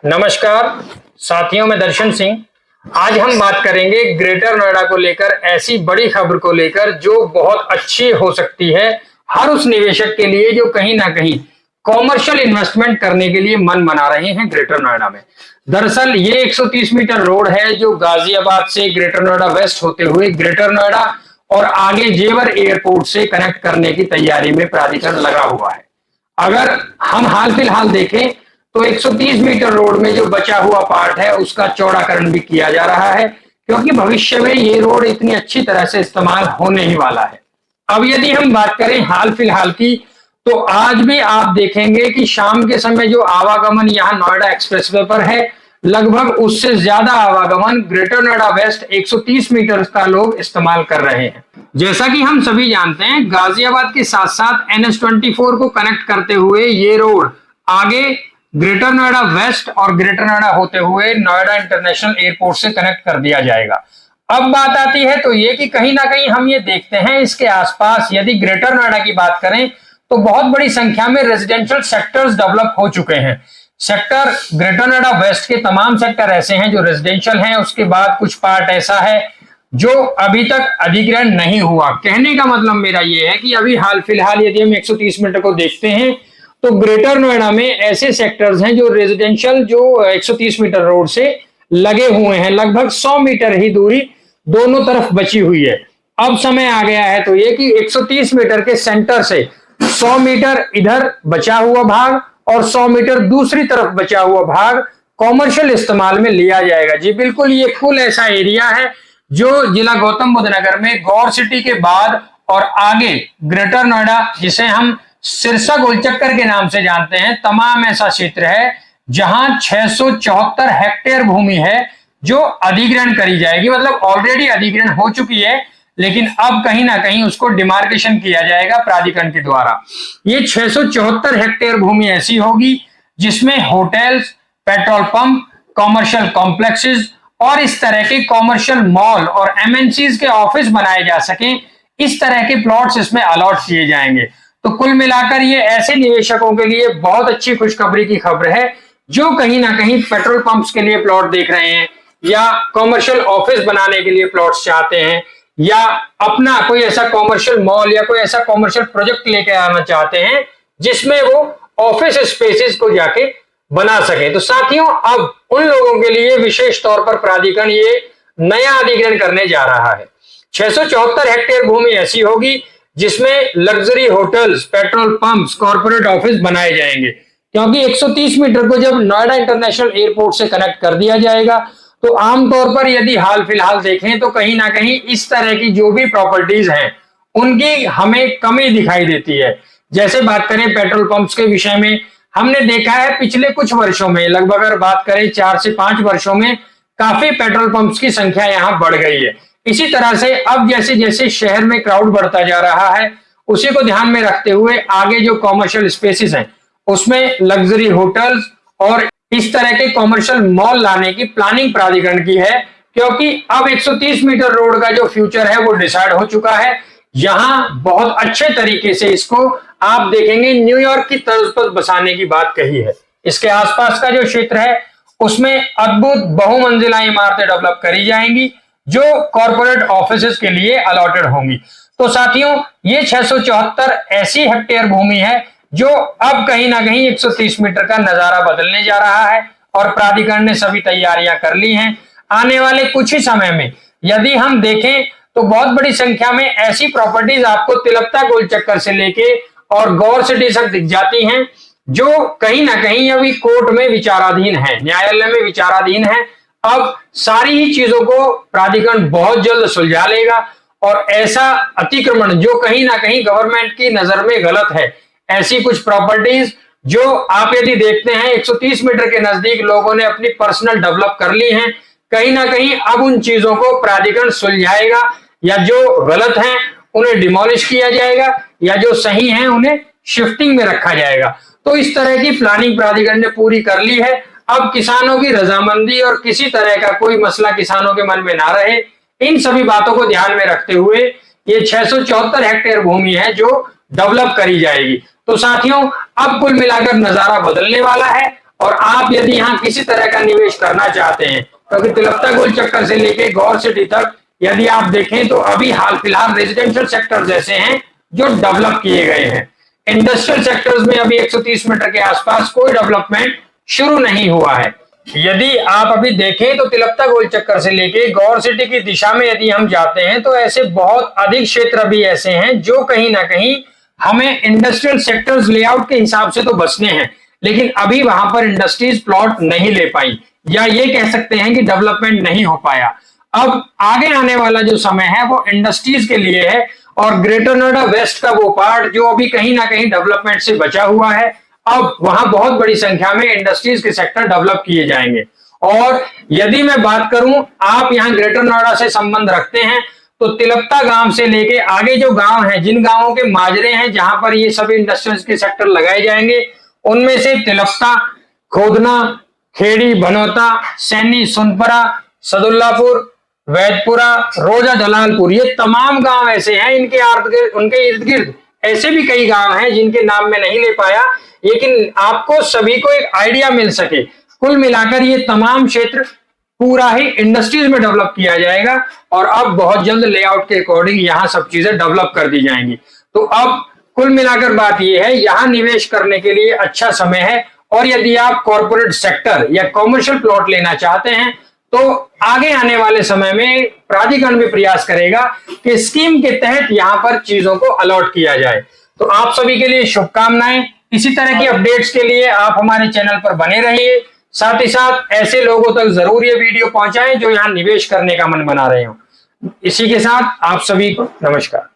नमस्कार साथियों, मैं दर्शन सिंह। आज हम बात करेंगे ग्रेटर नोएडा को लेकर, ऐसी बड़ी खबर को लेकर जो बहुत अच्छी हो सकती है हर उस निवेशक के लिए जो कहीं ना कहीं कॉमर्शियल इन्वेस्टमेंट करने के लिए मन बना रहे हैं ग्रेटर नोएडा में। दरअसल ये 130 मीटर रोड है जो गाजियाबाद से ग्रेटर नोएडा वेस्ट होते हुए ग्रेटर नोएडा और आगे जेवर एयरपोर्ट से कनेक्ट करने की तैयारी में प्राधिकरण लगा हुआ है। अगर हम हाल फिलहाल देखें तो 130 मीटर रोड में जो बचा हुआ पार्ट है उसका चौड़ाकरण भी किया जा रहा है, क्योंकि भविष्य में ये रोड इतनी अच्छी तरह से इस्तेमाल होने ही वाला है। अब यदि हम बात करें हाल फिलहाल की, तो आज भी आप देखेंगे कि शाम के समय जो आवागमन यहाँ नोएडा एक्सप्रेसवे पर है, लगभग उससे ज्यादा आवागमन ग्रेटर नोएडा वेस्ट 130 मीटर का लोग इस्तेमाल कर रहे हैं। जैसा कि हम सभी जानते हैं, गाजियाबाद के साथ साथ NH24 को कनेक्ट करते हुए ये रोड आगे ग्रेटर नोएडा वेस्ट और ग्रेटर नोएडा होते हुए नोएडा इंटरनेशनल एयरपोर्ट से कनेक्ट कर दिया जाएगा। अब बात आती है तो ये कि कहीं ना कहीं हम ये देखते हैं इसके आसपास, यदि ग्रेटर नोएडा की बात करें तो बहुत बड़ी संख्या में रेजिडेंशियल सेक्टर्स डेवलप हो चुके हैं। सेक्टर ग्रेटर नोएडा वेस्ट के तमाम सेक्टर ऐसे हैं जो रेजिडेंशियल हैं, उसके बाद कुछ पार्ट ऐसा है जो अभी तक अधिग्रहण नहीं हुआ। कहने का मतलब मेरा ये है कि अभी हाल फिलहाल यदि हम 130 मीटर को देखते हैं तो ग्रेटर नोएडा में ऐसे सेक्टर्स हैं जो रेजिडेंशियल जो 130 मीटर रोड से लगे हुए हैं, लगभग 100 मीटर ही दूरी दोनों तरफ बची हुई है। अब समय आ गया है तो ये कि 130 मीटर के सेंटर से 100 मीटर इधर बचा हुआ भाग और 100 मीटर दूसरी तरफ बचा हुआ भाग कॉमर्शियल इस्तेमाल में लिया जाएगा। जी बिल्कुल, ये कुल ऐसा एरिया है जो जिला गौतम बुद्ध नगर में गौर सिटी के बाद और आगे ग्रेटर नोएडा, जिसे हम सिरसा गोलचक्कर के नाम से जानते हैं, तमाम ऐसा क्षेत्र है जहां 674 हेक्टेयर भूमि है जो अधिग्रहण करी जाएगी। मतलब ऑलरेडी अधिग्रहण हो चुकी है, लेकिन अब कहीं ना कहीं उसको डिमार्केशन किया जाएगा प्राधिकरण के द्वारा। ये 674 हेक्टेयर भूमि ऐसी होगी जिसमें hotels, petrol pump, commercial complexes और इस तरह के कॉमर्शियल मॉल और MNCs के ऑफिस बनाए जा सकें, इस तरह के प्लॉट्स इसमें अलॉट किए जाएंगे। तो कुल मिलाकर ये ऐसे निवेशकों के लिए बहुत अच्छी खुशखबरी की खबर है जो कहीं ना कहीं पेट्रोल पंप्स के लिए प्लॉट देख रहे हैं या कॉमर्शियल ऑफिस बनाने के लिए प्लॉट्स चाहते हैं या अपना कोई ऐसा कॉमर्शियल मॉल या कोई ऐसा कॉमर्शियल प्रोजेक्ट लेके आना चाहते हैं जिसमें वो ऑफिस स्पेसेस को जाके बना सके। तो साथियों, अब उन लोगों के लिए विशेष तौर पर प्राधिकरण ये नया अधिग्रहण करने जा रहा है। 674 हेक्टेयर भूमि ऐसी होगी जिसमें luxury hotels, petrol pumps, corporate office बनाए जाएंगे, क्योंकि 130 मीटर को जब नोएडा इंटरनेशनल एयरपोर्ट से कनेक्ट कर दिया जाएगा तो आमतौर पर यदि हाल फिलहाल देखें तो कहीं ना कहीं इस तरह की जो भी प्रॉपर्टीज हैं उनकी हमें कमी दिखाई देती है। जैसे बात करें पेट्रोल पंप्स के विषय में, हमने देखा है पिछले कुछ वर्षों में, लगभग अगर बात करें 4 से 5 वर्षों में, काफी पेट्रोल पंप्स की संख्या यहाँ बढ़ गई है। इसी तरह से अब जैसे जैसे शहर में क्राउड बढ़ता जा रहा है, उसी को ध्यान में रखते हुए आगे जो कॉमर्शियल स्पेसेस हैं उसमें लग्जरी होटल्स और इस तरह के कॉमर्शियल मॉल लाने की प्लानिंग प्राधिकरण की है, क्योंकि अब 130 मीटर रोड का जो फ्यूचर है वो डिसाइड हो चुका है। यहाँ बहुत अच्छे तरीके से इसको आप देखेंगे न्यूयॉर्क की तर्ज पर बसाने की बात कही है। इसके आसपास का जो क्षेत्र है उसमें अद्भुत बहुमंजिला इमारतें डेवलप करी जाएंगी जो कॉर्पोरेट ऑफिसेस के लिए अलॉटेड होंगी। तो साथियों, ये 674 ऐसी हेक्टेयर भूमि है जो अब कहीं ना कहीं 130 मीटर का नजारा बदलने जा रहा है और प्राधिकरण ने सभी तैयारियां कर ली हैं। आने वाले कुछ ही समय में यदि हम देखें तो बहुत बड़ी संख्या में ऐसी प्रॉपर्टीज आपको तिलकता गोलचक्कर से लेके और गौर सिटी तक दिख जाती हैं जो कहीं ना कहीं अभी कोर्ट में विचाराधीन है, न्यायालय में विचाराधीन है। अब सारी ही चीजों को प्राधिकरण बहुत जल्द सुलझा लेगा और ऐसा अतिक्रमण जो कहीं ना कहीं गवर्नमेंट की नजर में गलत है, ऐसी कुछ प्रॉपर्टीज जो आप यदि देखते हैं 130 मीटर के नजदीक लोगों ने अपनी पर्सनल डेवलप कर ली हैं, कहीं ना कहीं अब उन चीजों को प्राधिकरण सुलझाएगा, या जो गलत हैं उन्हें डिमोलिश किया जाएगा या जो सही हैं उन्हें शिफ्टिंग में रखा जाएगा। तो इस तरह की प्लानिंग प्राधिकरण ने पूरी कर ली है। अब किसानों की रजामंदी और किसी तरह का कोई मसला किसानों के मन में ना रहे, इन सभी बातों को ध्यान में रखते हुए ये 674 हेक्टेयर भूमि है जो डेवलप करी जाएगी। तो साथियों, अब कुल मिलाकर नजारा बदलने वाला है और आप यदि यहाँ किसी तरह का निवेश करना चाहते हैं, क्योंकि तिलकता गोल चक्कर से लेके गौर सिटी तक यदि आप देखें तो अभी हाल फिलहाल रेजिडेंशियल सेक्टर ऐसे हैं जो डेवलप किए गए हैं। इंडस्ट्रियल सेक्टर्स में अभी 130 मीटर के आसपास कोई डेवलपमेंट शुरू नहीं हुआ है। यदि आप अभी देखें तो तिलकता गोल चक्कर से लेके गौर सिटी की दिशा में यदि हम जाते हैं तो ऐसे बहुत अधिक क्षेत्र अभी ऐसे हैं जो कहीं ना कहीं हमें इंडस्ट्रियल सेक्टर्स लेआउट के हिसाब से तो बसने हैं, लेकिन अभी वहां पर इंडस्ट्रीज प्लॉट नहीं ले पाई, या ये कह सकते हैं कि डेवलपमेंट नहीं हो पाया। अब आगे आने वाला जो समय है वो इंडस्ट्रीज के लिए है, और ग्रेटर नोएडा वेस्ट का वो पार्ट जो अभी कहीं ना कहीं डेवलपमेंट से बचा हुआ है, अब वहां बहुत बड़ी संख्या में इंडस्ट्रीज के सेक्टर डेवलप किए जाएंगे। और यदि मैं बात करूं, आप यहां ग्रेटर नोएडा से संबंध रखते हैं तो तिलकता गांव से लेके आगे जो गांव हैं, जिन गांवों के माजरे हैं जहां पर ये सभी इंडस्ट्रीज के सेक्टर लगाए जाएंगे, उनमें से तिलकता, खोदना, खेड़ी, भनोता, सैनी, सुनपरा, सदुल्लापुर, वैदपुरा, रोजा, जलालपुर, ये तमाम गांव ऐसे हैं, उनके इर्द गिर्द ऐसे भी कई गांव हैं जिनके नाम में नहीं ले पाया, लेकिन आपको सभी को एक आइडिया मिल सके। कुल मिलाकर ये तमाम क्षेत्र पूरा ही इंडस्ट्रीज में डेवलप किया जाएगा, और अब बहुत जल्द लेआउट के अकॉर्डिंग यहाँ सब चीजें डेवलप कर दी जाएंगी। तो अब कुल मिलाकर बात यह है, यहाँ निवेश करने के लिए अच्छा समय है, और यदि आप कॉर्पोरेट सेक्टर या कॉमर्शियल प्लॉट लेना चाहते हैं तो आगे आने वाले समय में प्राधिकरण भी प्रयास करेगा कि स्कीम के तहत यहाँ पर चीजों को अलॉट किया जाए। तो आप सभी के लिए शुभकामनाएं। इसी तरह की अपडेट्स के लिए आप हमारे चैनल पर बने रहिए, साथ ही साथ ऐसे लोगों तक जरूर ये वीडियो पहुंचाएं जो यहाँ निवेश करने का मन बना रहे हो। इसी के साथ आप सभी को नमस्कार।